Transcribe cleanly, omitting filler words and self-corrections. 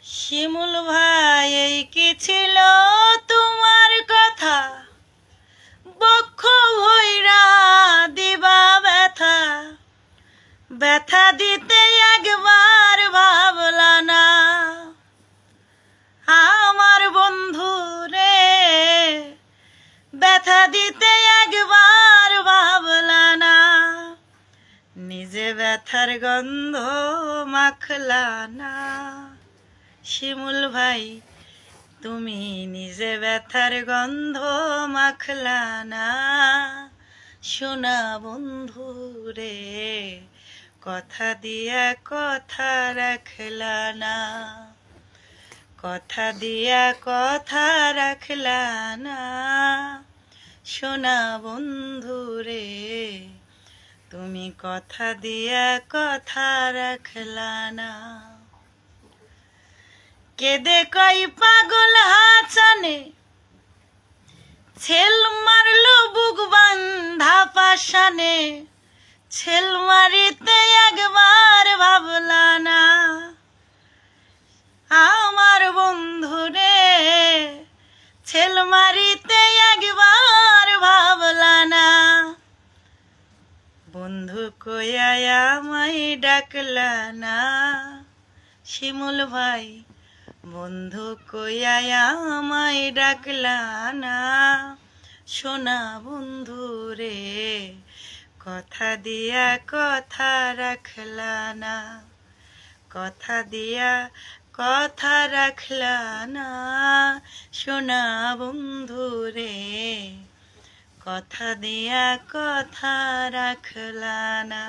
শিমুল ভাই, এই কি ছিল তোমার কথা? বক্ষ ভৈরা দিবা ব্যথা, ব্যথা দিতে একবার ভাবলা না। আমার বন্ধু রে, ব্যথা দিতে একবার ভাবলা না। নিজে ব্যথার গন্ধ মাখলা না। শিমুল ভাই, তুমি নিজে ব্যথার গন্ধ মাখলা না। শোনা বন্ধু রে, কথা দিয়া কথা রাখলা না। কথা দিয়া কথা রাখলা না। শোনা বন্ধু রে, তুমি কথা দিয়া কথা রাখলা না। কেদে কই পাগল হাসানে, ছেল মারলো বুক বান্ধা পাশানে। ছেল মারিতে একবার ভাবলা না। আমার বন্ধু রে, ছেল মারিতে একবার ভাবলা না। বন্ধু কইয়া আমায় ডাকলা না। শিমুল ভাই, বন্ধু কইয়া আমায় ডাকলা না। শোনা বন্ধু রে, কথা দিয়া কথা রাখলা না। কথা দিয়া কথা রাখলা না। শোনা বন্ধু রে, কথা দিয়া কথা রাখলা না।